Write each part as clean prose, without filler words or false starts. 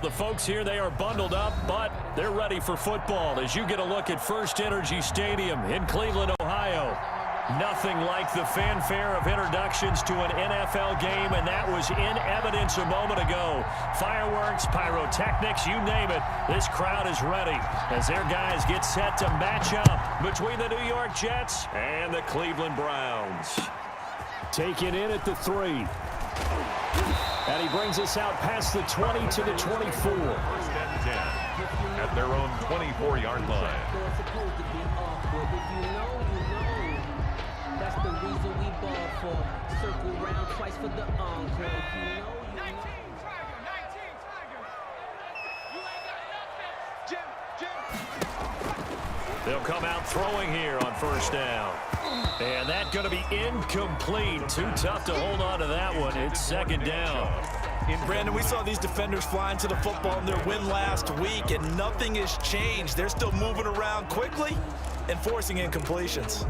the folks here, they are bundled up, but they're ready for football as you get a look at First Energy Stadium in Cleveland, Ohio. Nothing like the fanfare of introductions to an NFL game, and that was in evidence a moment ago. Fireworks, pyrotechnics, you name it. This crowd is ready as their guys get set to match up between the New York Jets and the Cleveland Browns. Taken in at the 3. And he brings us out past the 20 to the 24. First and 10 at their own 24-yard line. That's the reason we ball for. Circle round twice for the encore. 19 Tiger. You ain't got nothing. Jim. They'll come out throwing here on first down. And that's going to be incomplete. Too tough to hold on to that one. It's second down. And Brandon, we saw these defenders flying to the football in their win last week, and nothing has changed. They're still moving around quickly and forcing incompletions.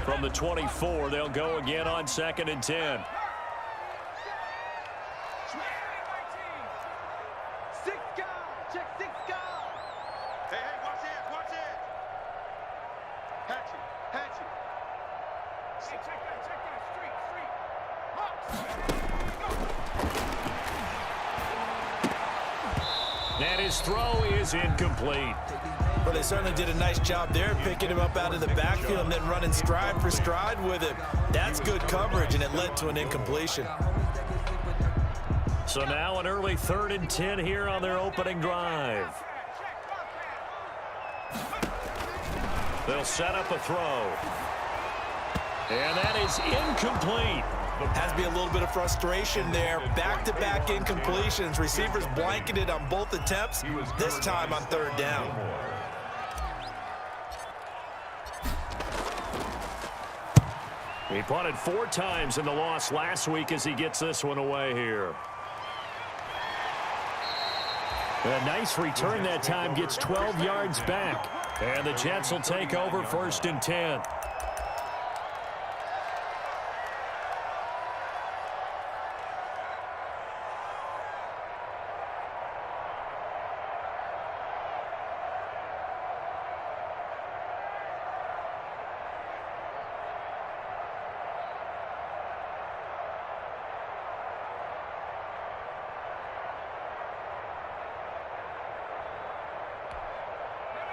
From the 24, they'll go again on second and 10. And his throw is incomplete. Well, they certainly did a nice job there, picking him up out of the backfield and then running stride for stride with him. That's good coverage, and it led to an incompletion. So now an early 3rd and 10 here on their opening drive. They'll set up a throw. And that is incomplete. Has to be a little bit of frustration there. Back-to-back incompletions. Receivers blanketed on both attempts, this time on 3rd down. He punted 4 times in the loss last week as he gets this one away here. A nice return that time, gets 12 yards back. And the Jets will take over 1st and 10.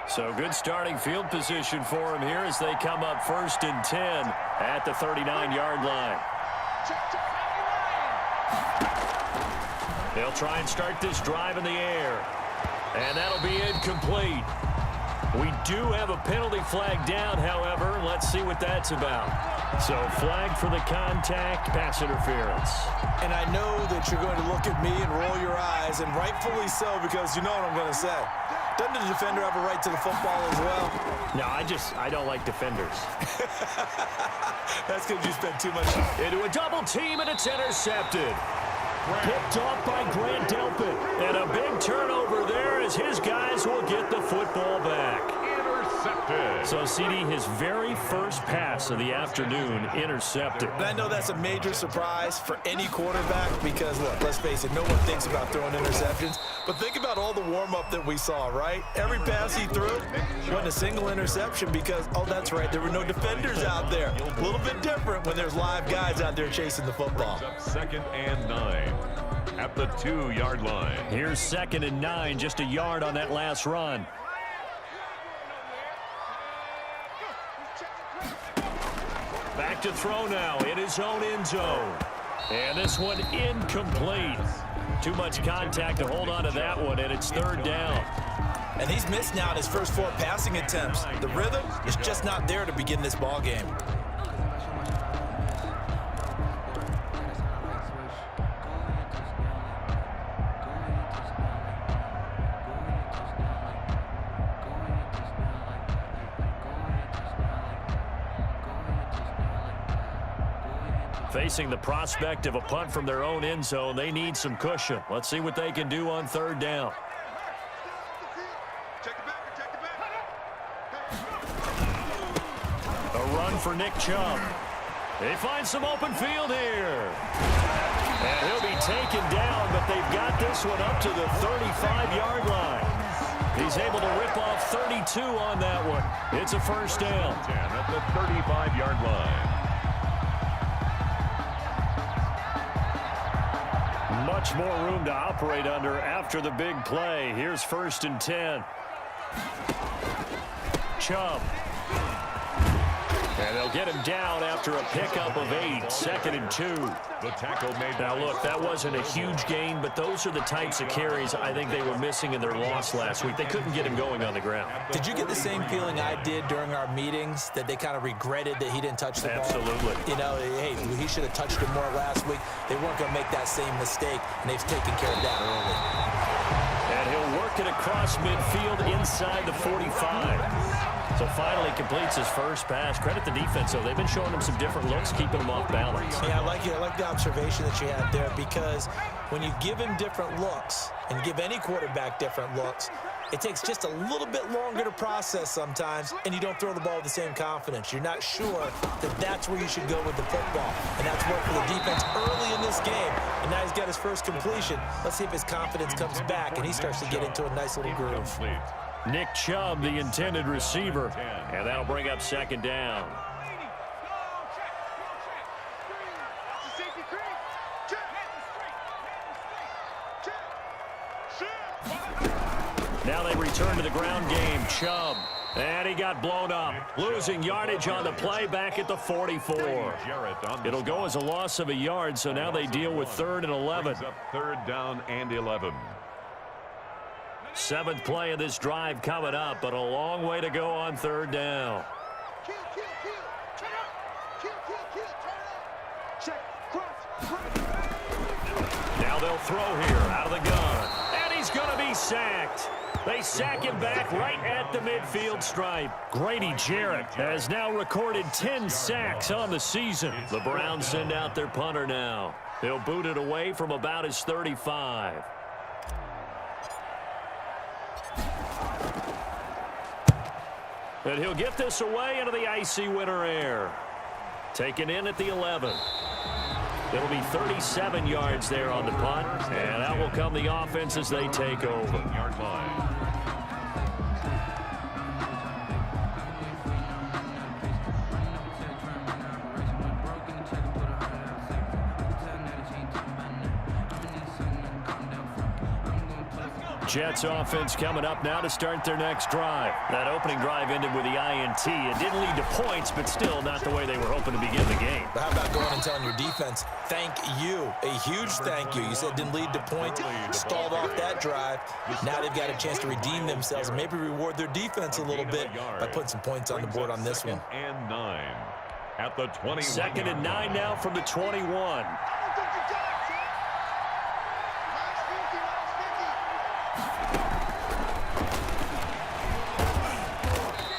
So good starting field position for him here as they come up 1st and 10 at the 39-yard line. They'll try and start this drive in the air. And that'll be incomplete. We do have a penalty flag down, however. Let's see what that's about. So flag for the contact, pass interference. And I know that you're going to look at me and roll your eyes, and rightfully so, because you know what I'm going to say. Doesn't the defender have a right to the football as well? No, I don't like defenders. That's because you spent too much time. Into a double team, and it's intercepted. Picked off by Grant Delpit. And a big turnover there as his guys will get the football back. Intercepted. So, CD, his very first pass of the afternoon intercepted. And I know that's a major surprise for any quarterback because, look, let's face it, no one thinks about throwing interceptions. But think about all the warm-up that we saw, right? Every pass he threw wasn't a single interception because, oh, that's right, there were no defenders out there. A little bit different when there's live guys out there chasing the football. 2nd and 9 at the 2-yard line. Here's 2nd and 9, just a yard on that last run. Back to throw now in his own end zone. And this one incomplete. Too much contact to hold on to that one, and it's 3rd down. And he's missed now his first 4 passing attempts. The rhythm is just not there to begin this ball game. Facing the prospect of a punt from their own end zone, they need some cushion. Let's see what they can do on 3rd down. run for Nick Chubb. They find some open field here. And he'll be taken down, but they've got this one up to the 35-yard line. He's able to rip off 32 on that one. It's a first down. 10 at the 35-yard line. Much more room to operate under after the big play. Here's 1st and 10. Chubb. And they'll get him down after a pickup of 8. 2nd and 2. The tackle made. Now, look, that wasn't a huge gain, but those are the types of carries I think they were missing in their loss last week. They couldn't get him going on the ground. Did you get the same feeling I did during our meetings, that they kind of regretted that he didn't touch the ball? Absolutely. You know, hey, he should have touched it more last week. They weren't going to make that same mistake, and they've taken care of that early. And he'll work it across midfield inside the 45. So finally completes his first pass. Credit the defense, though. They've been showing him some different looks, keeping him off balance. Yeah, I like the observation that you had there, because when you give him different looks and give any quarterback different looks, it takes just a little bit longer to process sometimes, and you don't throw the ball with the same confidence. You're not sure that that's where you should go with the football, and that's worked for the defense early in this game, and now he's got his first completion. Let's see if his confidence comes back and he starts to get into a nice little groove. Nick Chubb, the intended receiver, and that'll bring up 2nd down. Now they return to the ground game. Chubb, and he got blown up, losing yardage on the play back at the 44. It'll go as a loss of a yard, so now they deal with 3rd and 11. 3rd down and 11. 7th play of this drive coming up, but a long way to go on 3rd down. Now they'll throw here out of the gun, and he's going to be sacked. They sack him back right at the midfield stripe. Grady Jarrett has now recorded 10 sacks on the season. The Browns send out their punter now. He'll boot it away from about his 35. And he'll get this away into the icy winter air. Taken in at the 11. It'll be 37 yards there on the punt. And out will come the offense as they take over. Yard line. Jets offense coming up now to start their next drive. That opening drive ended with the INT. It didn't lead to points, but still not the way they were hoping to begin the game. But how about going and telling your defense, thank you, a huge thank you. You said it didn't lead to points, stalled off that drive. Now they've got a chance to redeem themselves and maybe reward their defense a little bit by putting some points on the board on this one. 2nd and 9 at the 21. 2nd and 9 now from the 21.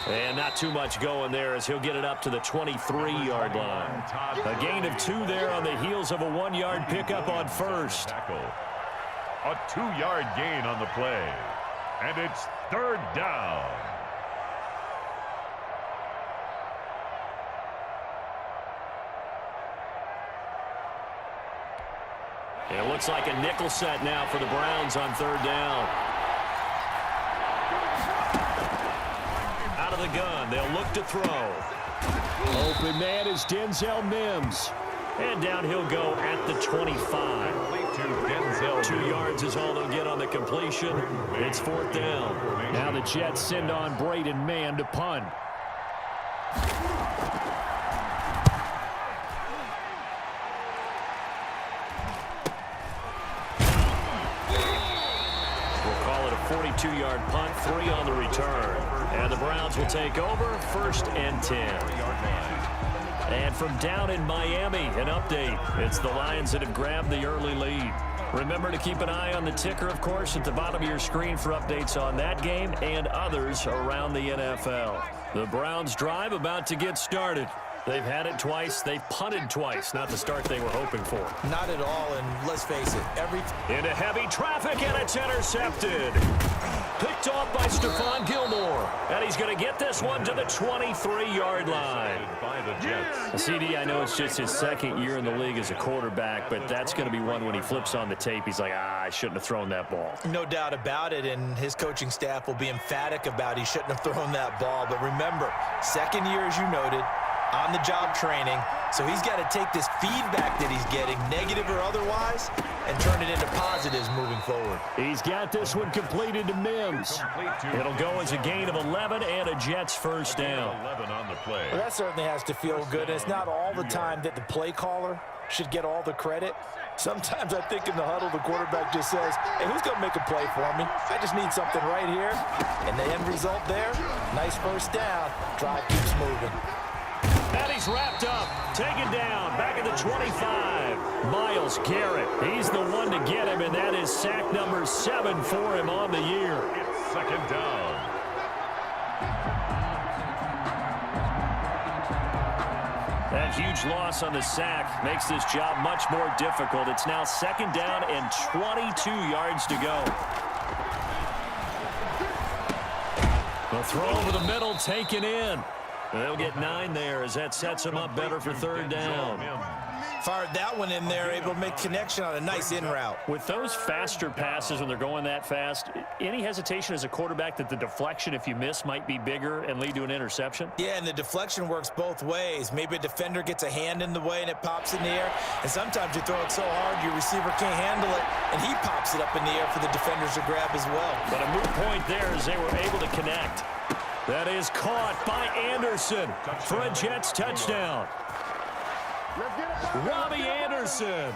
And not too much going there as he'll get it up to the 23-yard line. A gain of 2 there on the heels of a 1-yard pickup on 1st. A 2-yard gain on the play. And it's 3rd down. It looks like a nickel set now for the Browns on 3rd down. Out of the gun, they'll look to throw. Open man is Denzel Mims. And down he'll go at the 25. 2 yards is all they'll get on the completion. It's 4th down. Now the Jets send on Braden Mann to punt. We'll call it a 42-yard punt, 3 on the return. And the Browns will take over, 1st and 10. And from down in Miami, an update. It's the Lions that have grabbed the early lead. Remember to keep an eye on the ticker, of course, at the bottom of your screen for updates on that game and others around the NFL. The Browns drive about to get started. They've had it twice. They've punted twice. Not the start they were hoping for. Not at all, and let's face it, Into heavy traffic, and it's intercepted. Picked off by Stephon Gilmore. And he's going to get this one to the 23-yard line. By the Jets. CD, I know it's just his second year in the league as a quarterback, but that's going to be one when he flips on the tape, he's like, I shouldn't have thrown that ball. No doubt about it, and his coaching staff will be emphatic about he shouldn't have thrown that ball. But remember, second year, as you noted, on-the-job training, so he's got to take this feedback that he's getting, negative or otherwise, and turn it into positives moving forward. He's got this one completed to Mims. It'll go as a gain of 11 and a Jets first down. 11 on the play. Well, that certainly has to feel good. And it's not all the time that the play caller should get all the credit. Sometimes I think in the huddle, the quarterback just says, hey, who's going to make a play for me? I just need something right here. And the end result there, nice first down. Drive keeps moving. And he's wrapped up, taken down, back at the 25. Myles Garrett, he's the one to get him, and that is sack number 7 for him on the year. It's second down. That huge loss on the sack makes this job much more difficult. It's now second down and 22 yards to go. The throw over the middle, taken in. They'll get 9 there as that sets them up better for third down. Fired that one in there, able to make connection on a nice in route. With those faster passes when they're going that fast, any hesitation as a quarterback that the deflection, if you miss, might be bigger and lead to an interception? Yeah, and the deflection works both ways. Maybe a defender gets a hand in the way and it pops in the air. And sometimes you throw it so hard your receiver can't handle it, and he pops it up in the air for the defenders to grab as well. But a moot point there as they were able to connect. That is caught by Anderson for a Jets touchdown. Robbie Anderson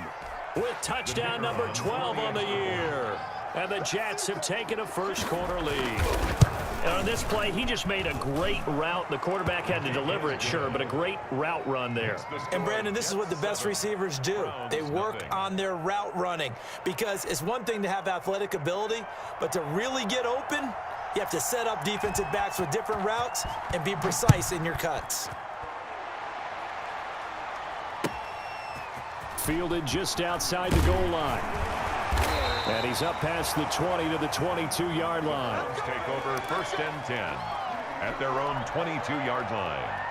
with touchdown number 12 on the year. And the Jets have taken a first-quarter lead. And on this play, he just made a great route. The quarterback had to deliver it, sure, but a great route run there. And, Brandon, this is what the best receivers do. They work on their route running because it's one thing to have athletic ability, but to really get open, you have to set up defensive backs with different routes and be precise in your cuts. Fielded just outside the goal line. And he's up past the 20 to the 22-yard line. Take over first and 10 at their own 22-yard line.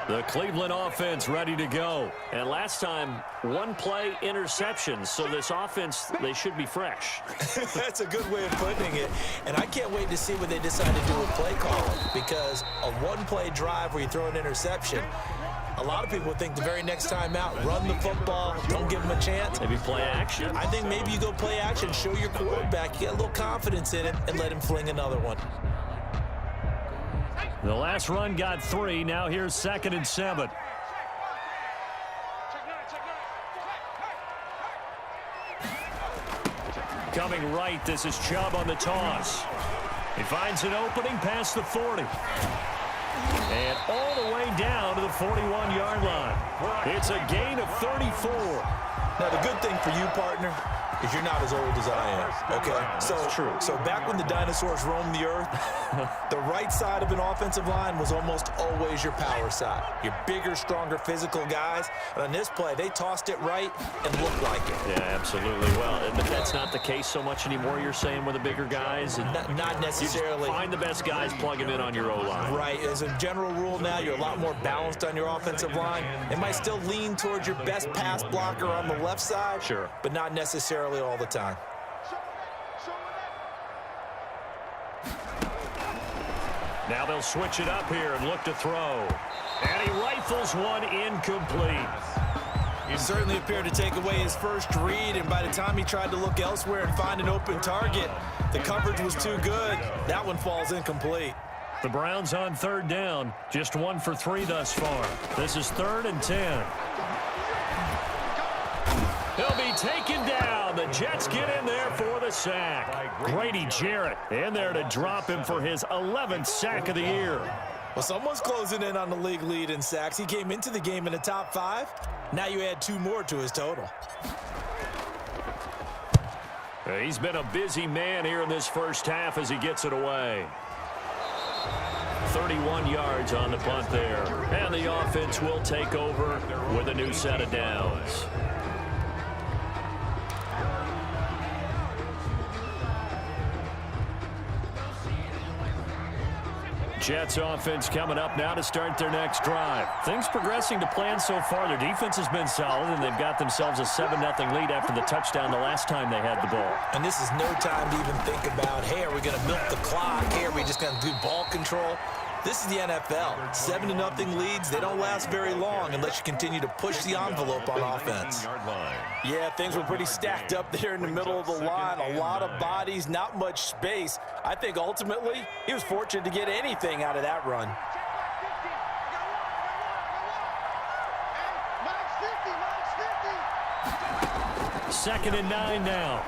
The Cleveland offense ready to go. And last time, one play interception. So this offense, they should be fresh. That's a good way of putting it. And I can't wait to see what they decide to do with play calling, because a one-play drive where you throw an interception, a lot of people think the very next time out, run the football, don't give them a chance. Maybe play action. I think maybe you go play action, show your quarterback, you get a little confidence in it, and let him fling another one. The last run got 3. Now here's 2nd and 7. Coming right, this is Chubb on the toss. He finds an opening past the 40. And all the way down to the 41-yard line. It's a gain of 34. Now, the good thing for you, partner, is you're not as old as I am, okay? So back when the dinosaurs roamed the earth, the right side of an offensive line was almost always your power side. Your bigger, stronger, physical guys. And on this play, they tossed it right and looked like it. Yeah, absolutely. Well, but that's not the case so much anymore, you're saying, with the bigger guys? And not necessarily. You just find the best guys, plug them in on your O-line. Right. As a general rule now, you're a lot more balanced on your offensive line. It might still lean towards your best pass blocker on the left side, sure, but not necessarily all the time. Now they'll switch it up here and look to throw. And he rifles one incomplete. He certainly appeared to take away his first read, and by the time he tried to look elsewhere and find an open target, the coverage was too good. That one falls incomplete. The Browns on third down, just 1 for 3 thus far. This is 3rd and 10. He'll be taken down. The Jets get in there for the sack. Grady Jarrett in there to drop him for his 11th sack of the year. Well, someone's closing in on the league lead in sacks. He came into the game in the top 5. Now you add 2 more to his total. He's been a busy man here in this first half as he gets it away. 31 yards on the punt there. And the offense will take over with a new set of downs. Jets offense coming up now to start their next drive. Things progressing to plan so far. Their defense has been solid, and they've got themselves a 7-0 lead after the touchdown the last time they had the ball. And this is no time to even think about, hey, are we going to milk the clock? Hey, are we just going to do ball control? This is the NFL. 7-0 leads, they don't last very long unless you continue to push the envelope on offense. Yeah, things were pretty stacked up there in the middle of the line. A lot of bodies, not much space. I think ultimately he was fortunate to get anything out of that run. Second and 9 now.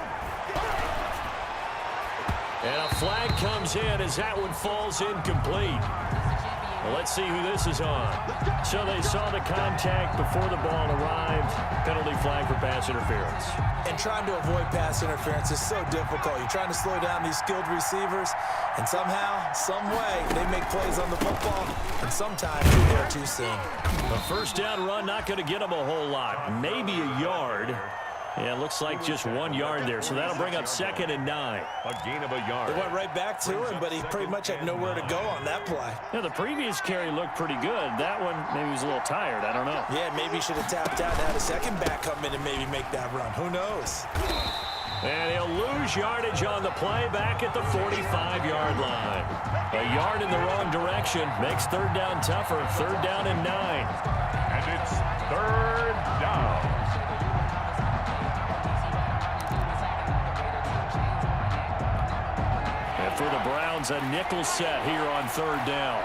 And a flag comes in as that one falls incomplete. Well, let's see who this is on. So they saw the contact before the ball arrived. Penalty flag for pass interference. And trying to avoid pass interference is so difficult. You're trying to slow down these skilled receivers, and somehow, some way, they make plays on the football, and sometimes you're there too soon. A first down run not going to get them a whole lot. Maybe a yard. Yeah, it looks like just 1 yard there, so that'll bring up second and 9. A gain of a yard. They went right back to him, but he pretty much had nowhere to go on that play. Yeah, the previous carry looked pretty good. That one, maybe he was a little tired. I don't know. Yeah, maybe he should have tapped out and had a second back come in and maybe make that run. Who knows? And he'll lose yardage on the play back at the 45-yard line. A yard in the wrong direction makes third down tougher. Third down and 9. And it's third down. For the Browns, a nickel set here on third down.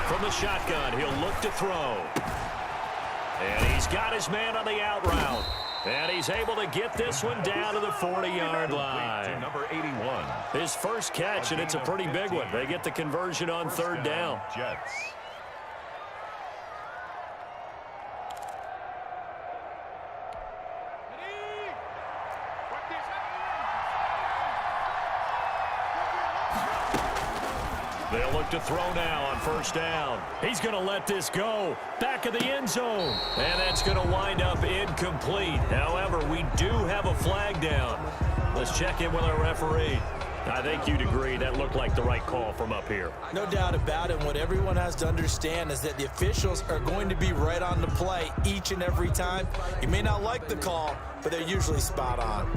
From the shotgun, he'll look to throw. And he's got his man on the out route. And he's able to get this one down to the 40-yard line. Number 81. His first catch, and it's a pretty big one. They get the conversion on third down. Jets. They'll look to throw now on first down. He's going to let this go. Back of the end zone. And that's going to wind up incomplete. However, we do have a flag down. Let's check in with our referee. I think you'd agree that looked like the right call from up here. No doubt about it. What everyone has to understand is that the officials are going to be right on the play each and every time. You may not like the call, but they're usually spot on.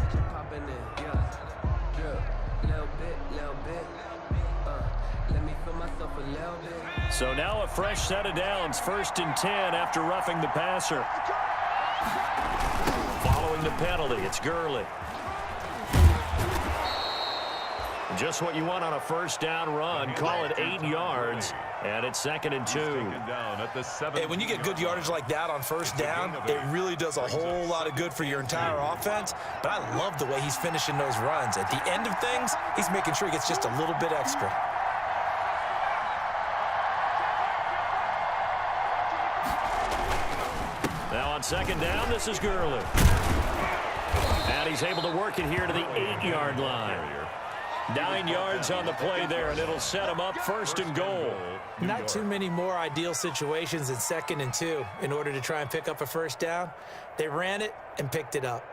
So now a fresh set of downs, 1st and 10 after roughing the passer. Following the penalty, it's Gurley. Just what you want on a first down run. Call it 8 yards, and it's 2nd and 2. Hey, when you get good yardage like that on first down, it really does a whole lot of good for your entire offense. But I love the way he's finishing those runs. At the end of things, he's making sure he gets just a little bit extra. Now on 2nd down, this is Gurley. And he's able to work it here to the 8-yard line. 9 yards on the play there, and it'll set him up 1st and goal. Not too many more ideal situations than 2nd and 2 in order to try and pick up a first down. They ran it and picked it up.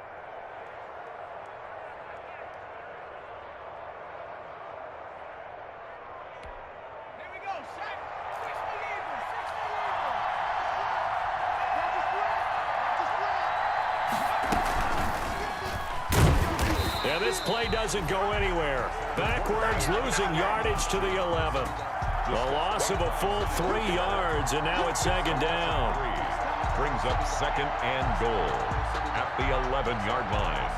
And this play doesn't go anywhere. Backwards, losing yardage to the 11. The loss of a full 3 yards, and now it's 2nd down. Brings up 2nd and goal at the 11-yard line.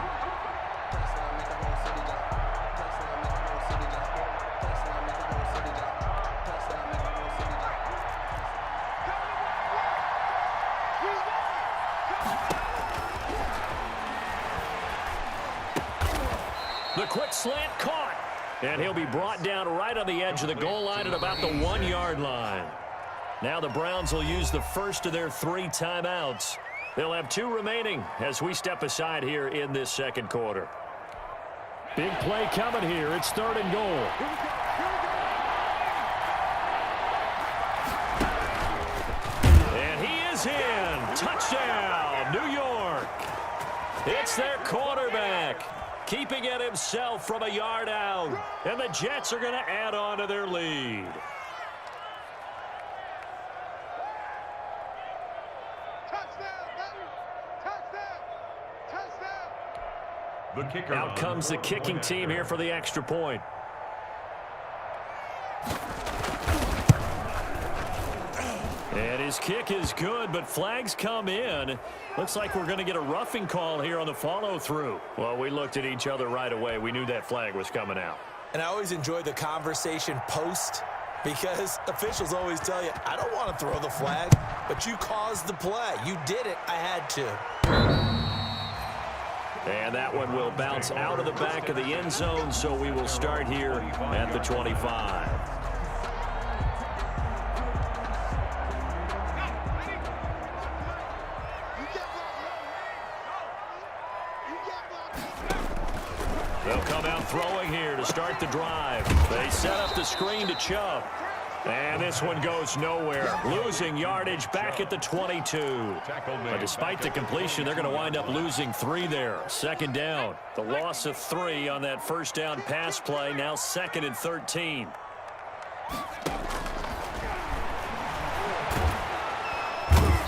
The quick slant caught. And he'll be brought down right on the edge of the goal line at about the 1-yard line. Now the Browns will use the first of their 3 timeouts. They'll have 2 remaining as we step aside here in this 2nd quarter. Big play coming here. It's 3rd and goal. And he is in. Touchdown, New York. It's their quarterback, keeping it himself from a yard out. And the Jets are going to add on to their lead. The kicker. Out comes the kicking team here for the extra point. And his kick is good, but flags come in. Looks like we're going to get a roughing call here on the follow-through. Well, we looked at each other right away. We knew that flag was coming out. And I always enjoy the conversation post because officials always tell you, I don't want to throw the flag, but you caused the play. You did it. I had to. And that one will bounce out of the back of the end zone, so we will start here at the 25. They'll come out throwing here to start the drive. They set up the screen to Chubb. And this one goes nowhere. Losing yardage back at the 22. But despite the completion, they're going to wind up losing 3 there. 2nd down. The loss of 3 on that 1st down pass play. Now 2nd and 13.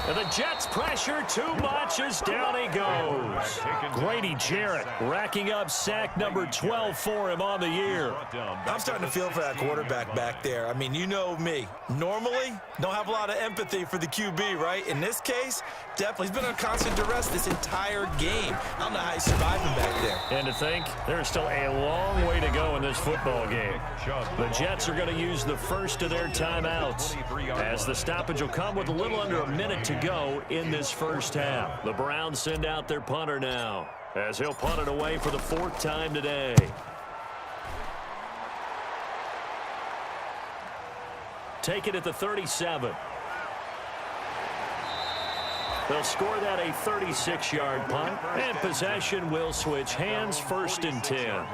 And the Jets pressure too much as down he goes. Grady Jarrett racking up sack number 12 for him on the year. I'm starting to feel for that quarterback back there. I mean, you know me. Normally, don't have a lot of empathy for the QB, right? In this case, definitely. He's been on constant duress this entire game. I don't know how he's surviving back there. And to think, there's still a long way to go in this football game. The Jets are going to use the first of their timeouts, as the stoppage will come with a little under a minute to go in this first half. The Browns send out their punter now, as he'll punt it away for the 4th time today. Take it at the 37. They'll score that a 36-yard punt, and possession will switch hands. 1st and 10.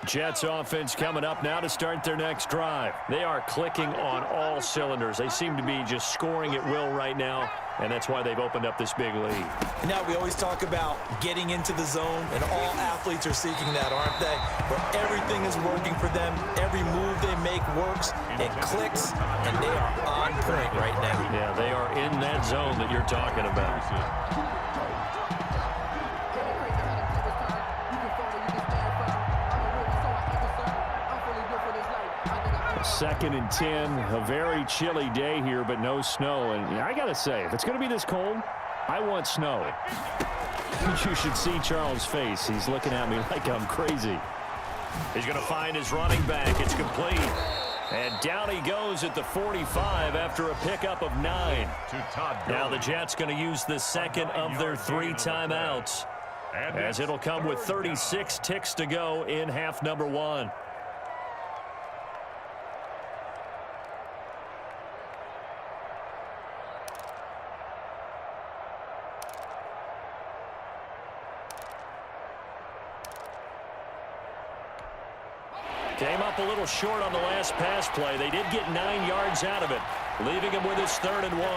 Jets offense coming up now to start their next drive. They are clicking on all cylinders. They seem to be just scoring at will right now, and that's why they've opened up this big lead. Now, we always talk about getting into the zone, and all athletes are seeking that, aren't they? Where everything is working for them. Every move they make works. It clicks, and they are on point right now. Yeah, they are in that zone that you're talking about. 2nd and 10, a very chilly day here, but no snow. And I got to say, if it's going to be this cold, I want snow. You should see Charles' face. He's looking at me like I'm crazy. He's going to find his running back. It's complete. And down he goes at the 45 after a pickup of 9. Now the Jets going to use the 2nd of their 3 timeouts, as it'll come with 36 ticks to go in half number 1. Came up a little short on the last pass play. They did get 9 yards out of it, leaving him with his 3rd and 1.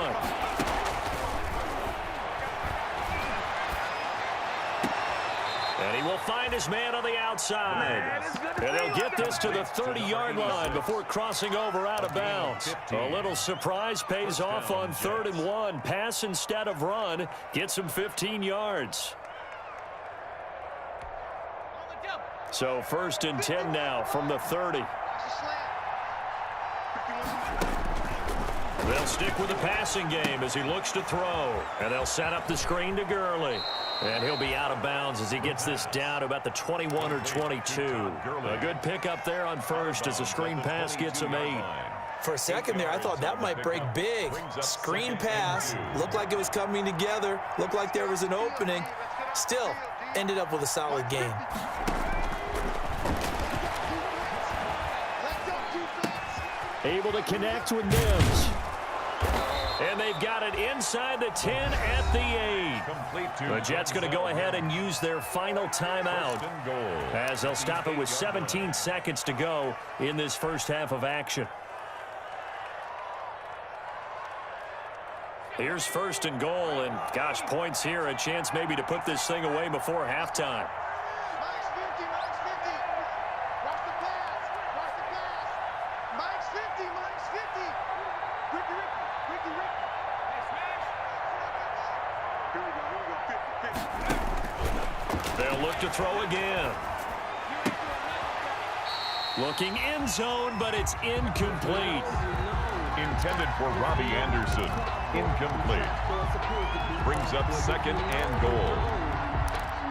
And he will find his man on the outside. And they'll get this to the 30-yard line before crossing over out of bounds. A little surprise pays off on 3rd and 1. Pass instead of run. Gets him 15 yards. So 1st and 10 now from the 30. They'll stick with the passing game as he looks to throw. And they'll set up the screen to Gurley. And he'll be out of bounds as he gets this down to about the 21 or 22. A good pickup there on 1st as the screen pass gets him 8. For a second there, I thought that might break big. Screen pass. Looked like it was coming together. Looked like there was an opening. Still, ended up with a solid game. Able to connect with Mims. And they've got it inside the 10 at the 8. Complete to The Jets going to go ahead and use their final timeout first and goal. as they'll stop it with 17 seconds to go in this first half of action. Here's first and goal, and gosh, points here, a chance maybe to put this thing away before halftime. Mike's 50, Mike's 50. Watch the pass. Watch the pass. Mike's 50, Mike's 50. Ricky, Ricky, Ricky, Ricky. Hey, smash. Here we go, 50, 50. They'll look to throw again. Looking end zone, but it's incomplete. Intended for Robbie Anderson. Incomplete. Brings up second and goal.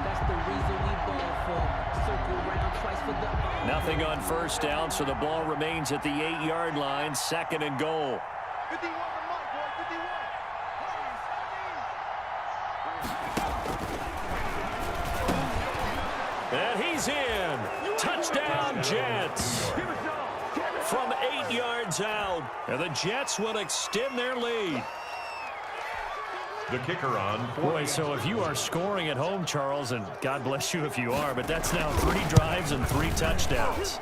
That's the reason we ball for. Circle round twice for the Nothing on first down, so the ball remains at the 8-yard line, second and goal. 51 for Mike, boy, 51. And he's in. Touchdown, Jets. From 8 yards out. And the Jets will extend their lead. The kicker on. Boy, so if you are scoring at home, Charles, and God bless you if you are, but that's now 3 drives and 3 touchdowns.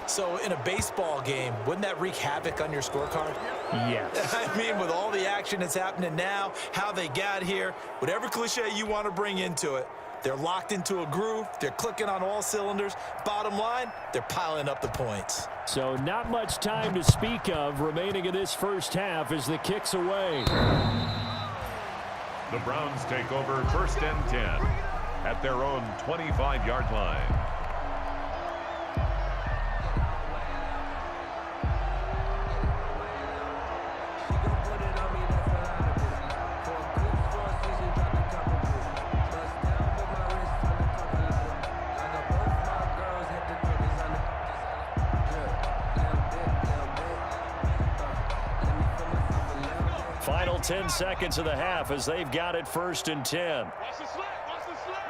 So in a baseball game, wouldn't that wreak havoc on your scorecard? Yes. I mean, with all the action that's happening now, how they got here, whatever cliche you want to bring into it, they're locked into a groove. They're clicking on all cylinders. Bottom line, they're piling up the points. So not much time to speak of remaining in this first half as the kick's away. The Browns take over first and 10 at their own 25-yard line. Final 10 seconds of the half as they've got it first and 10. Watch the slip, watch the slip.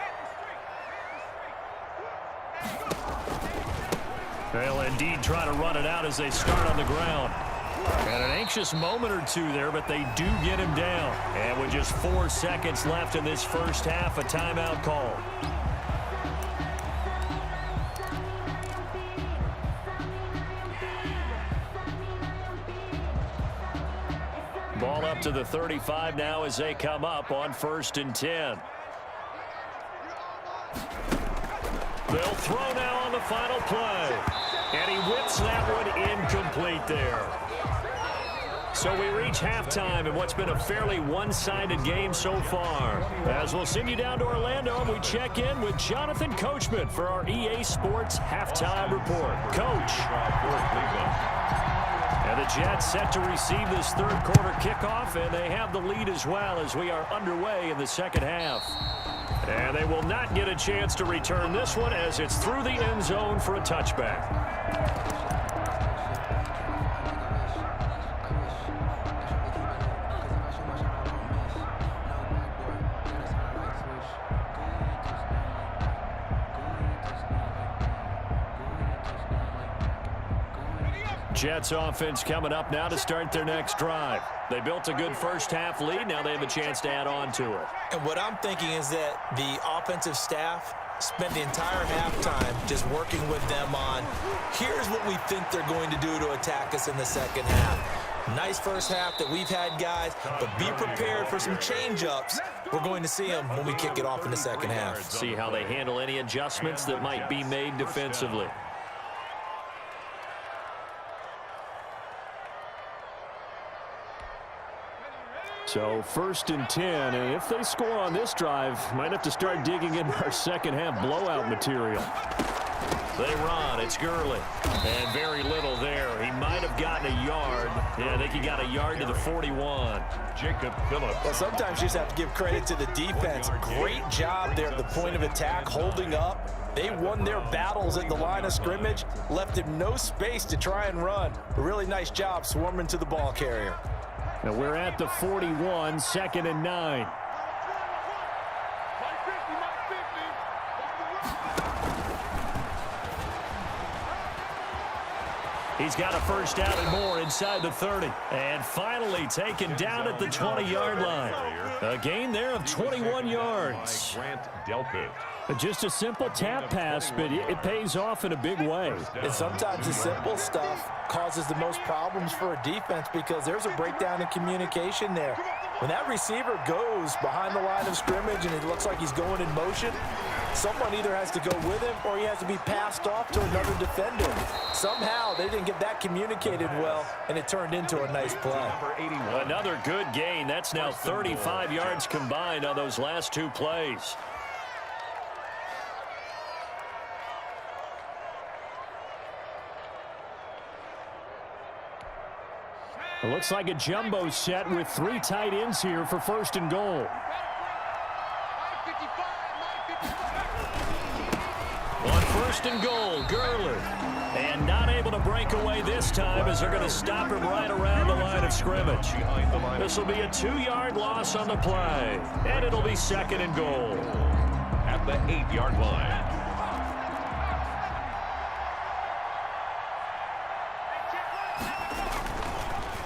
They'll indeed try to run it out as they start on the ground. And an anxious moment or two there, but they do get him down. And with just 4 seconds left in this first half, a timeout call. Ball up to the 35 now as they come up on first and 10. They'll throw now on the final play. And he whips that one incomplete there. So we reach halftime in what's been a fairly one-sided game so far. As we'll send you down to Orlando, we check in with Jonathan Coachman for our EA Sports Halftime Report. Coach. And the Jets set to receive this third quarter kickoff, and they have the lead as well as we are underway in the second half. And they will not get a chance to return this one as it's through the end zone for a touchback. Jets offense coming up now to start their next drive. They built a good first half lead. Now they have a chance to add on to it. And what I'm thinking is that the offensive staff spent the entire halftime just working with them on, here's what we think they're going to do to attack us in the second half. Nice first half that we've had, guys, but be prepared for some change-ups. We're going to see them when we kick it off in the second half. See how they handle any adjustments that might be made defensively. So first and 10, and if they score on this drive, might have to start digging into our second half blowout material. They run. It's Gurley. And very little there. He might have gotten a yard. Yeah, I think he got a yard to the 41. Jacob Phillips. Well, sometimes you just have to give credit to the defense. Great job there at the point of attack, holding up. They won their battles at the line of scrimmage, left him no space to try and run. A really nice job swarming to the ball carrier. Now we're at the 41, second and 9. He's got a first down and more inside the 30. And finally taken down at the 20-yard line. A gain there of 21 yards. Just a simple tap pass, but it pays off in a big way. And sometimes the simple stuff causes the most problems for a defense because there's a breakdown in communication there. When that receiver goes behind the line of scrimmage and it looks like he's going in motion, someone either has to go with him or he has to be passed off to another defender. Somehow they didn't get that communicated well, and it turned into a nice play. Another good gain. That's now 35 yards combined on those last two plays. It looks like a jumbo set with 3 tight ends here for first and goal. On first and goal, Gurley. And not able to break away this time as they're going to stop him right around the line of scrimmage. This will be a 2-yard loss on the play. And it'll be second and goal. At the 8-yard line.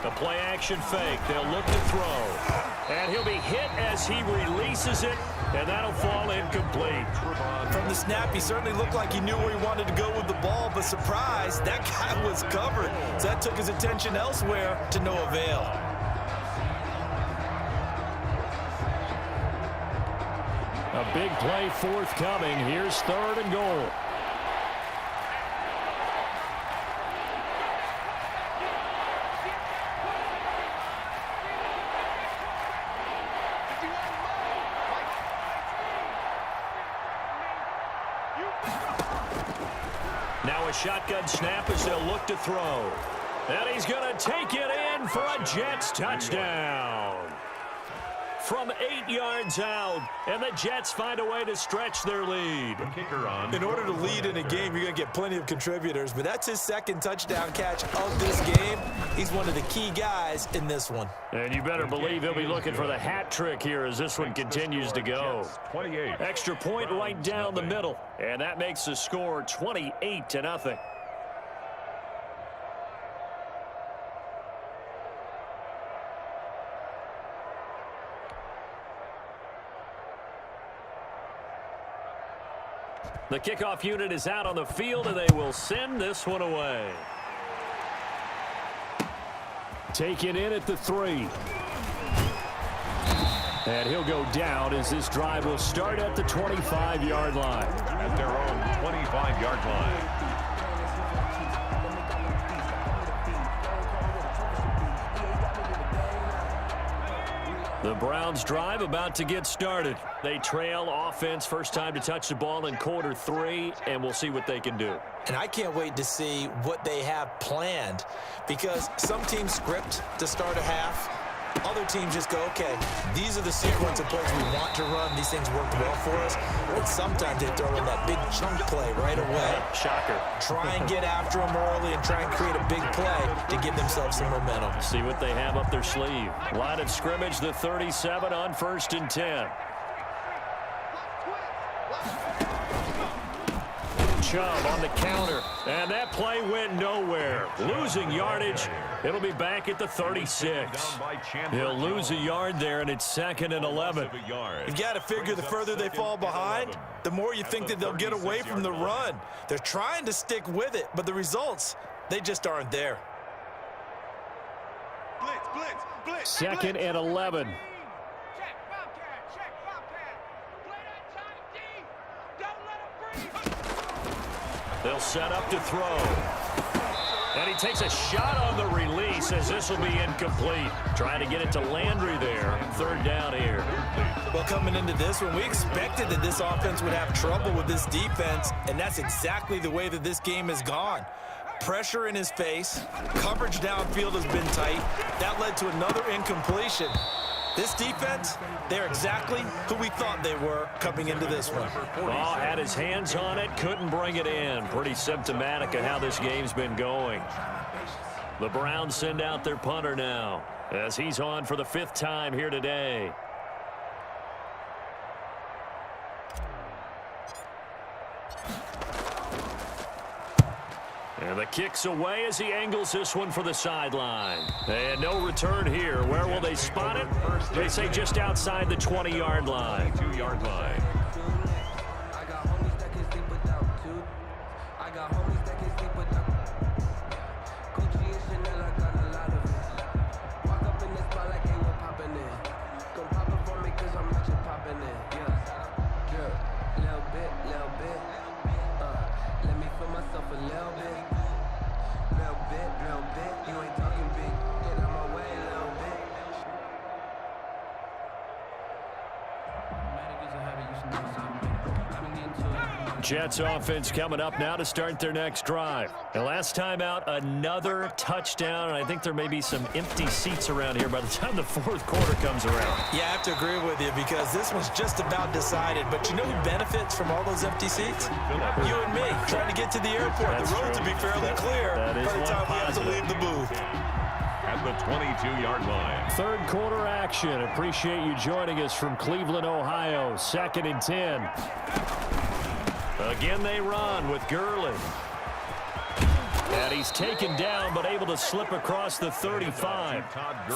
The play action fake. They'll look to throw. And he'll be hit as he releases it. And that'll fall incomplete. From the snap, he certainly looked like he knew where he wanted to go with the ball, but surprise, that guy was covered. So that took his attention elsewhere to no avail. A big play forthcoming. Here's third and goal. Now a shotgun snap as they'll look to throw. And he's going to take it in for a Jets touchdown. From 8 yards out, and the Jets find a way to stretch their lead. In order to lead in a game, you're going to get plenty of contributors, but that's his second touchdown catch of this game. He's one of the key guys in this one. And you better believe he'll be looking for the hat trick here as this one continues to go. Extra point right down the middle, and that makes the score 28-0. The kickoff unit is out on the field, and they will send this one away. Taken in at the 3. And he'll go down as this drive will start at the 25-yard line. At their own 25-yard line. The Browns drive about to get started. They trail offense first time to touch the ball in quarter 3, and we'll see what they can do. And I can't wait to see what they have planned because some teams script to start a half. Other teams just go, okay, these are the sequence of plays we want to run. These things worked well for us. And sometimes they throw in that big chunk play right away. Shocker. Try and get after them early and try and create a big play to give themselves some momentum. See what they have up their sleeve. Line of scrimmage, the 37 on first and 10. Chubb on the counter, and that play went nowhere. Losing yardage. It'll be back at the 36. He'll lose a yard there, and it's second and 11. You've got to figure the further they fall behind, the more you think that they'll get away from the run. They're trying to stick with it, but the results, they just aren't there. Second and 11. They'll set up to throw. And he takes a shot on the release as this will be incomplete. Trying to get it to Landry there. Third down here. Well, coming into this one, we expected that this offense would have trouble with this defense, and that's exactly the way that this game has gone. Pressure in his face. Coverage downfield has been tight. That led to another incompletion. This defense, they're exactly who we thought they were coming into this one. Ball had his hands on it, couldn't bring it in. Pretty symptomatic of how this game's been going. The Browns send out their punter now as he's on for the 5th time here today. And the kick's away as he angles this one for the sideline. And no return here. Where will they spot it? They say just outside the 20-yard line. 2-yard line. Jets offense coming up now to start their next drive. The last time out, another touchdown, and I think there may be some empty seats around here by the time the fourth quarter comes around. Yeah, I have to agree with you because this one's just about decided. But you know who benefits from all those empty seats? You and me, trying to get to the airport. That's the roads will be fairly clear by the time we have to leave the booth. At the 22-yard line. Third quarter action. Appreciate you joining us from Cleveland, Ohio. 2nd and 10. Again, they run with Gurley. And he's taken down, but able to slip across the 35.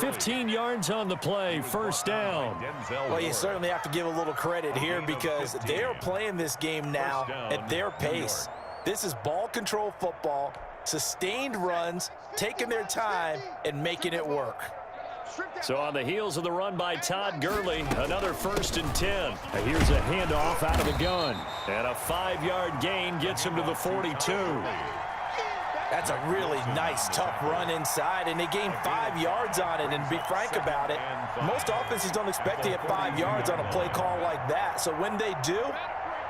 15 yards on the play, first down. Well, you certainly have to give a little credit here because they are playing this game now at their pace. This is ball control football, sustained runs, taking their time, and making it work. So on the heels of the run by Todd Gurley, another 1st and 10. Here's a handoff out of the gun. And a 5-yard gain gets him to the 42. That's a really nice, tough run inside, and they gained 5 yards on it. And to be frank about it, most offenses don't expect to get 5 yards on a play call like that. So when they do,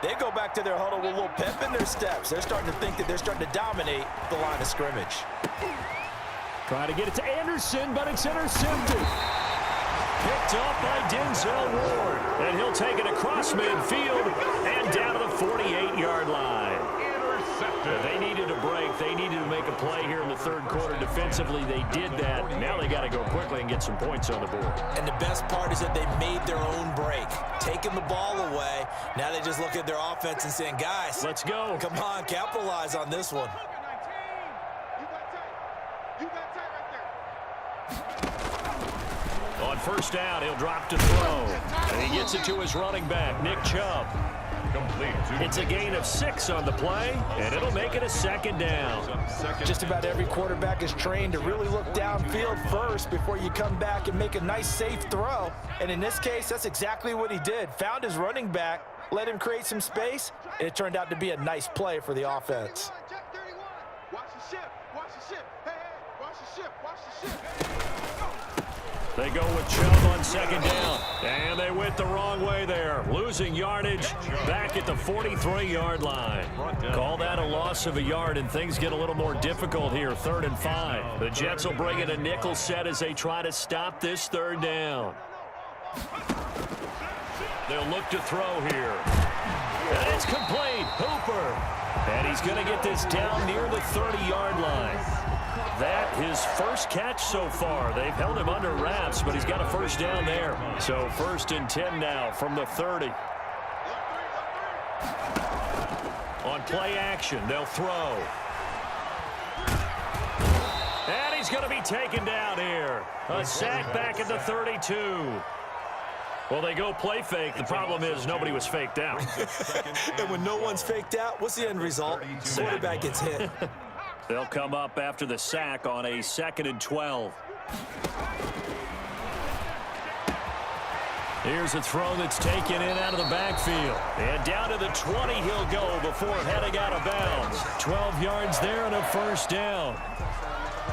they go back to their huddle with a little pep in their steps. They're starting to think that they're starting to dominate the line of scrimmage. Trying to get it to Anderson, but it's intercepted. Picked off by Denzel Ward. And he'll take it across midfield and down to the 48-yard line. Intercepted. They needed a break. They needed to make a play here in the third quarter. Defensively, they did that. Now they got to go quickly and get some points on the board. And the best part is that they made their own break. Taking the ball away. Now they just look at their offense and saying, guys, let's go. Come on, capitalize on this one. On first down, he'll drop to throw. And he gets it to his running back, Nick Chubb. Complete. It's a gain of 6 on the play, and it'll make it a 2nd down. Just about every quarterback is trained to really look downfield first before you come back and make a nice, safe throw. And in this case, that's exactly what he did. Found his running back, let him create some space, and it turned out to be a nice play for the offense. Watch the ship. Watch the ship. Hey, watch the ship. Watch the ship. They go with Chubb on 2nd down. And they went the wrong way there. Losing yardage back at the 43-yard line. Call that a loss of a yard, and things get a little more difficult here. 3rd and 5. The Jets will bring in a nickel set as they try to stop this 3rd down. They'll look to throw here. And it's complete. Hooper. And he's going to get this down near the 30-yard line. That his first catch so far. They've held him under wraps, but he's got a first down there. So 1st and 10 now from the 30. On play action, they'll throw. And he's going to be taken down here. A sack back at the 32. Well, they go play fake. The problem is nobody was faked out. And when no one's faked out, what's the end result? Quarterback gets hit. They'll come up after the sack on a 2nd and 12. Here's a throw that's taken in out of the backfield. And down to the 20 he'll go before heading out of bounds. 12 yards there and a first down.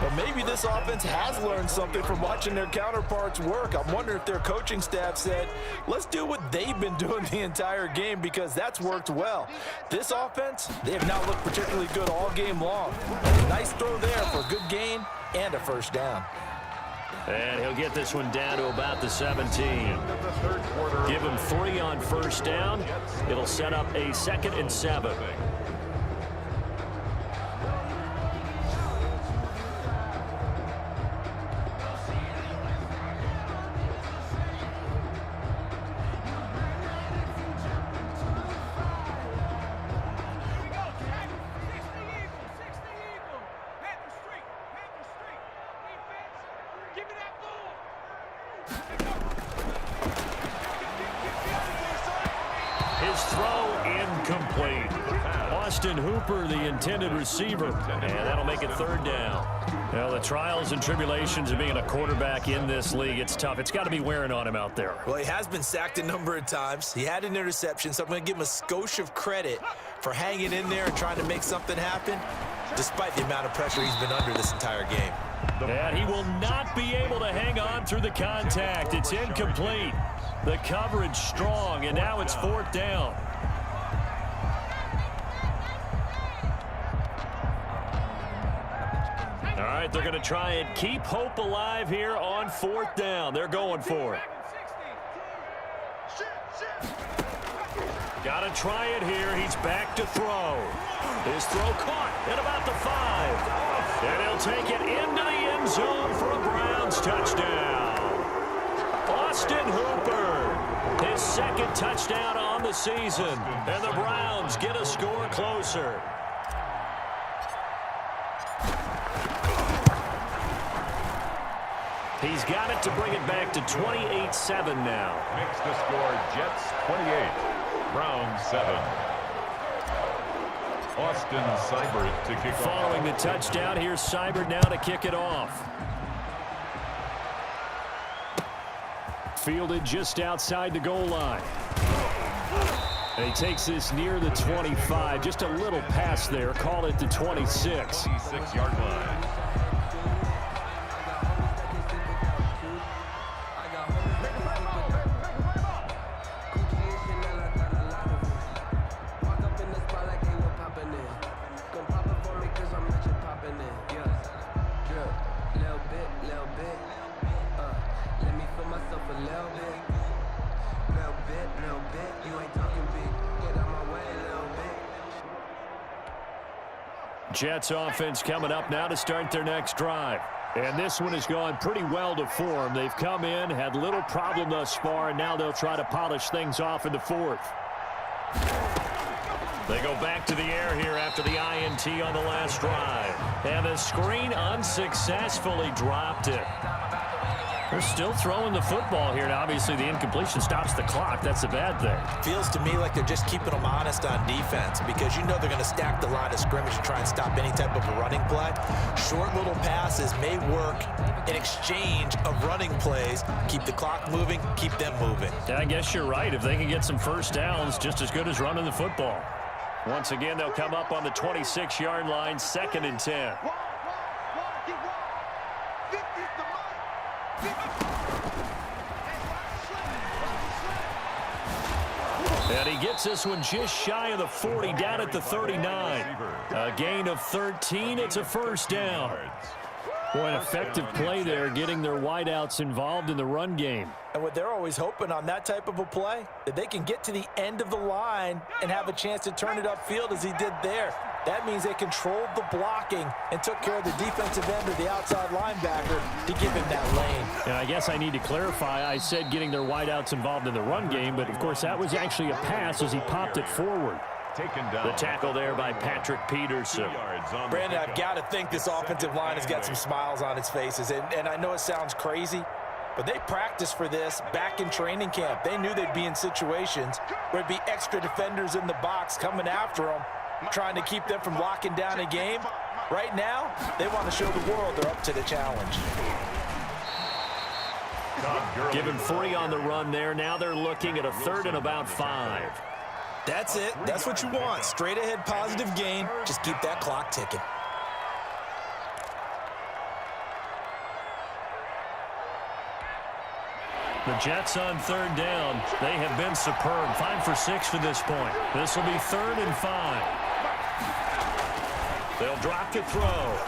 Well, maybe this offense has learned something from watching their counterparts work. I'm wondering if their coaching staff said, let's do what they've been doing the entire game because that's worked well. This offense, they have not looked particularly good all game long. Nice throw there for a good gain and a first down. And he'll get this one down to about the 17. Give him 3 on first down. It'll set up a 2nd and 7. incomplete. Austin Hooper, the intended receiver, and that'll make it third down. Well, the trials and tribulations of being a quarterback in this league, it's tough. It's got to be wearing on him out there. Well, he has been sacked a number of times. He had an interception, so I'm going to give him a skosh of credit for hanging in there and trying to make something happen, despite the amount of pressure he's been under this entire game. And he will not be able to hang on through the contact. It's incomplete. The coverage strong, and now it's fourth down. All right, they're going to try and keep hope alive here on fourth down. They're going for it. Got to try it here. He's back to throw. His throw caught at about the 5. And he'll take it into the end zone for a Browns touchdown. Austin Hooper, his second touchdown on the season. And the Browns get a score closer. He's got it to bring it back to 28-7 now. Makes the score Jets 28, Browns 7. Austin Seibert to kick off. Following the touchdown, here's Seibert now to kick it off. Fielded just outside the goal line. And he takes this near the 25. Just a little pass there. Call it the 26. 26-yard line. Jets offense coming up now to start their next drive. And this one has gone pretty well to form. They've come in, had little problem thus far, and now they'll try to polish things off in the fourth. They go back to the air here after the INT on the last drive. And the screen unsuccessfully dropped it. They're still throwing the football here, and obviously the incompletion stops the clock. That's a bad thing. Feels to me like they're just keeping them honest on defense because you know they're going to stack the line of scrimmage and try and stop any type of a running play. Short little passes may work in exchange of running plays. Keep the clock moving, keep them moving. Yeah, I guess you're right. If they can get some first downs, just as good as running the football. Once again, they'll come up on the 26-yard line, 2nd and 10. And he gets this one just shy of the 40, down at the 39. A gain of 13. It's a first down. Boy, an effective play there, getting their wideouts involved in the run game. And what they're always hoping on that type of a play, that they can get to the end of the line and have a chance to turn it upfield as he did there. That means they controlled the blocking and took care of the defensive end of the outside linebacker to give him that lane. And I guess I need to clarify, I said getting their wideouts involved in the run game, but of course that was actually a pass as he popped it forward. Taken down. The tackle there by Patrick Peterson. Brandon, I've got to think this offensive line has got some smiles on its faces. And I know it sounds crazy, but they practiced for this back in training camp. They knew they'd be in situations where it'd be extra defenders in the box coming after them, trying to keep them from locking down a game. Right now, they want to show the world they're up to the challenge. Give him 3 on the run there. Now they're looking at a 3rd and about 5. That's it. That's what you want. Straight ahead positive gain. Just keep that clock ticking. The Jets on 3rd down. They have been superb. 5 for 6 to this point. This will be 3rd and 5. They'll drop to throw.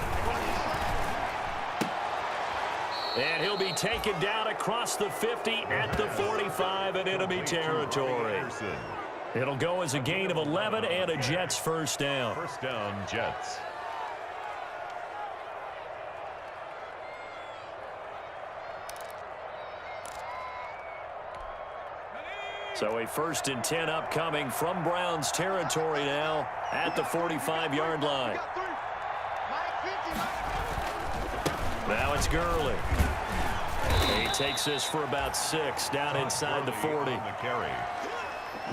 And he'll be taken down across the 50 at the 45 in enemy territory. It'll go as a gain of 11 and a Jets first down. First down, Jets. So a 1st and 10 upcoming from Browns territory now at the 45-yard line. Now it's Gurley. He takes this for about 6 down inside the 40.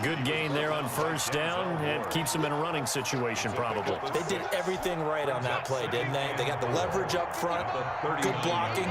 Good gain there on first down. It keeps them in a running situation probably. They did everything right on that play, didn't they? They got the leverage up front, good blocking,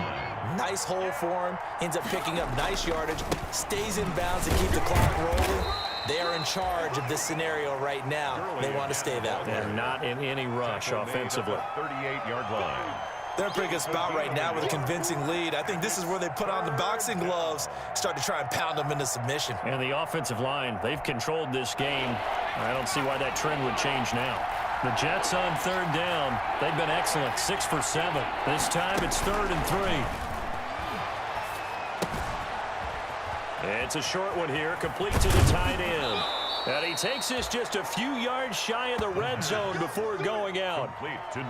nice hole for him, ends up picking up nice yardage, stays in bounds to keep the clock rolling. They are in charge of this scenario right now. They want to stay that way. They're not in any rush offensively. 38-yard line. They're in a pretty good spot right now with a convincing lead. I think this is where they put on the boxing gloves, start to try and pound them into submission. And the offensive line, they've controlled this game. I don't see why that trend would change now. The Jets on third down. They've been excellent, 6 for 7. This time it's 3rd and 3. It's a short one here, complete to the tight end. And he takes this just a few yards shy of the red zone before going out.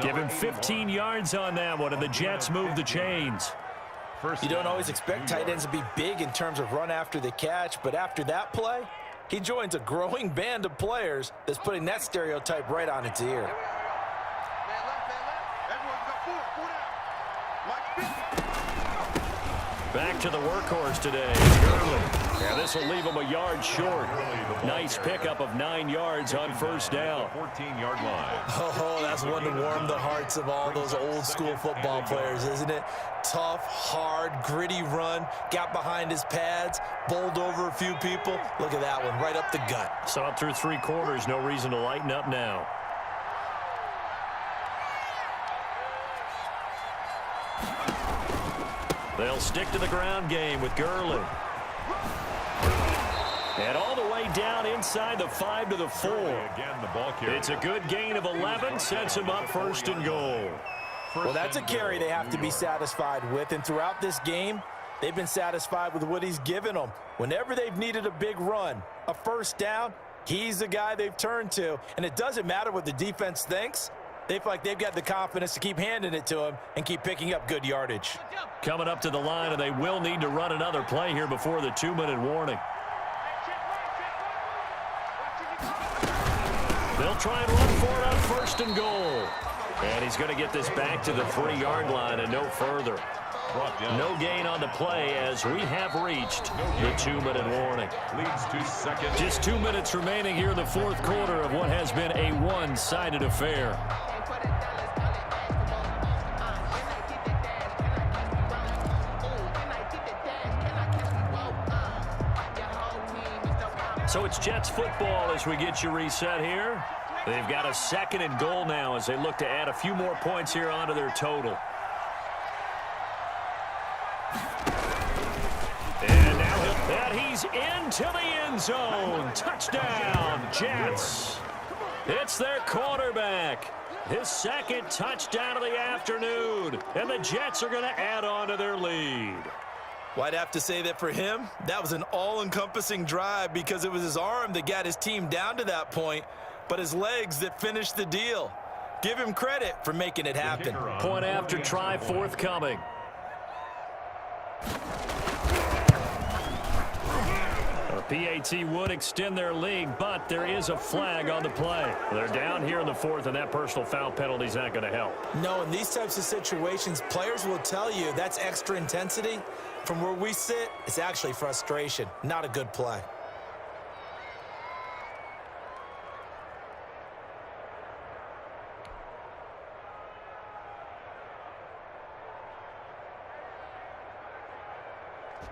Give him 15 yards on that one, and the Jets move the chains. You don't always expect tight ends to be big in terms of run after the catch, but after that play, he joins a growing band of players that's putting that stereotype right on its ear. Back to the workhorse today, Gurley. Yeah, this will leave him a yard short. Nice pickup of 9 yards on first down. 14-yard line. Oh, that's one to warm the hearts of all those old school football players, isn't it? Tough, hard, gritty run, got behind his pads, bowled over a few people. Look at that one, right up the gut. Saw it through 3 quarters, no reason to lighten up now. They'll stick to the ground game with Gurley. And all the way down inside the 5 to the 4. Again, the ball carrier. It's a good gain of 11, sets him up 1st and goal. Well, that's a carry they have to be satisfied with, and throughout this game, they've been satisfied with what he's given them. Whenever they've needed a big run, a first down, he's the guy they've turned to, and it doesn't matter what the defense thinks. They feel like they've got the confidence to keep handing it to him and keep picking up good yardage. Coming up to the line, and they will need to run another play here before the 2-minute warning. They'll try and run for it on 1st and goal. And he's going to get this back to the 3-yard line and no further. No gain on the play as we have reached the 2-minute warning. Leads to second. Just 2 minutes remaining here in the 4th quarter of what has been a one-sided affair. So it's Jets football as we get you reset here. They've got a 2nd and goal now as they look to add a few more points here onto their total. And now he's into the end zone. Touchdown, Jets. It's their quarterback. His 2nd touchdown of the afternoon. And the Jets are going to add on to their lead. Well, I'd have to say that for him, that was an all-encompassing drive because it was his arm that got his team down to that point, but his legs that finished the deal. Give him credit for making it happen. Point after try forthcoming. PAT would extend their lead, but there is a flag on the play. They're down here in the 4th, and that personal foul penalty is not going to help. No, in these types of situations, players will tell you that's extra intensity. From where we sit, it's actually frustration, not a good play.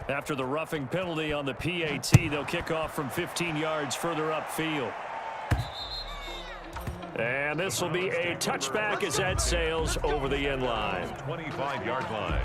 After the roughing penalty on the PAT, they'll kick off from 15 yards further upfield. And this will be a touchback as that sails over the end line. 25-yard line.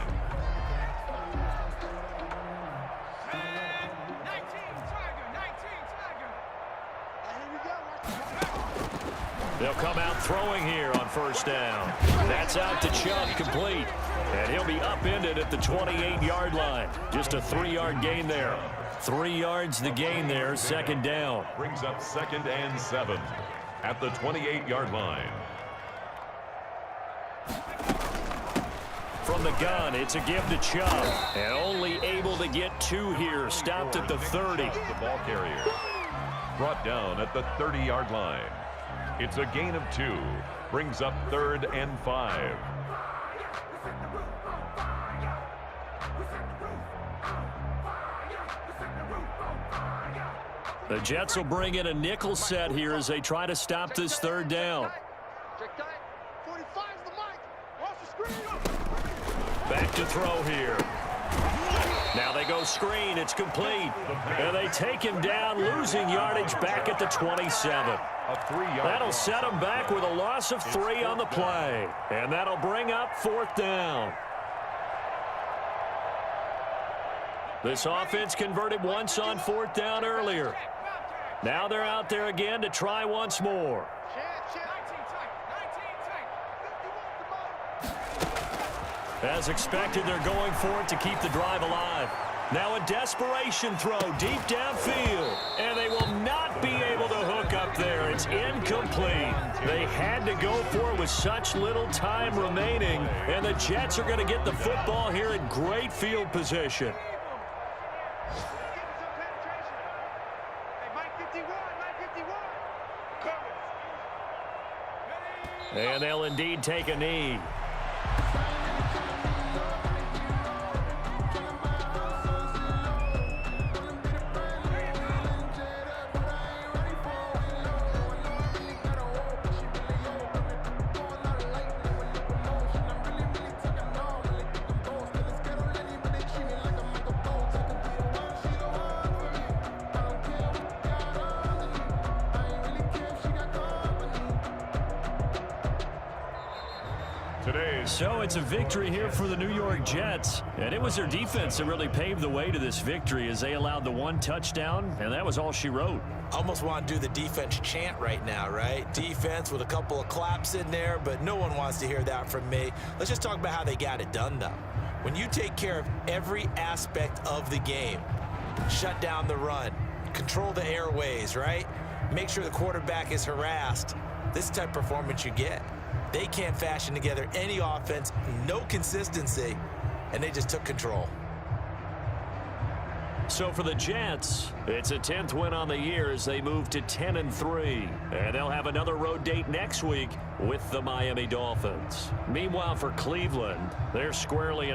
They'll come out throwing here on 1st down. That's out to Chubb, complete. And he'll be upended at the 28-yard line. Just a 3-yard gain there. 3 yards the gain there, 2nd down. Brings up 2nd and 7 at the 28-yard line. From the gun, it's a give to Chubb. And only able to get 2 here. Stopped at the 30. The ball carrier brought down at the 30-yard line. It's a gain of 2. Brings up 3rd and 5. The Jets will bring in a nickel set here as they try to stop this third down. Check tight. 45's the mic. Watch the screen. Back to throw here. Now they go screen. It's complete. And they take him down, losing yardage back at the 27. That'll set him back with a loss of 3 on the play. And that'll bring up 4th down. This offense converted once on 4th down earlier. Now they're out there again to try once more. As expected, they're going for it to keep the drive alive. Now a desperation throw deep downfield. And they will not be able to hook up there. It's incomplete. They had to go for it with such little time remaining. And the Jets are going to get the football here in great field position. And they'll indeed take a knee. So it's a victory here for the New York Jets. And it was their defense that really paved the way to this victory as they allowed the 1 touchdown, and that was all she wrote. Almost want to do the defense chant right now, right? Defense with a couple of claps in there, but no one wants to hear that from me. Let's just talk about how they got it done, though. When you take care of every aspect of the game, shut down the run, control the airways, right? Make sure the quarterback is harassed. This is the type of performance you get. They can't fashion together any offense, no consistency, and they just took control. So for the Jets, it's a 10th win on the year as they move to 10-3. And they'll have another road date next week with the Miami Dolphins. Meanwhile, for Cleveland, they're squarely in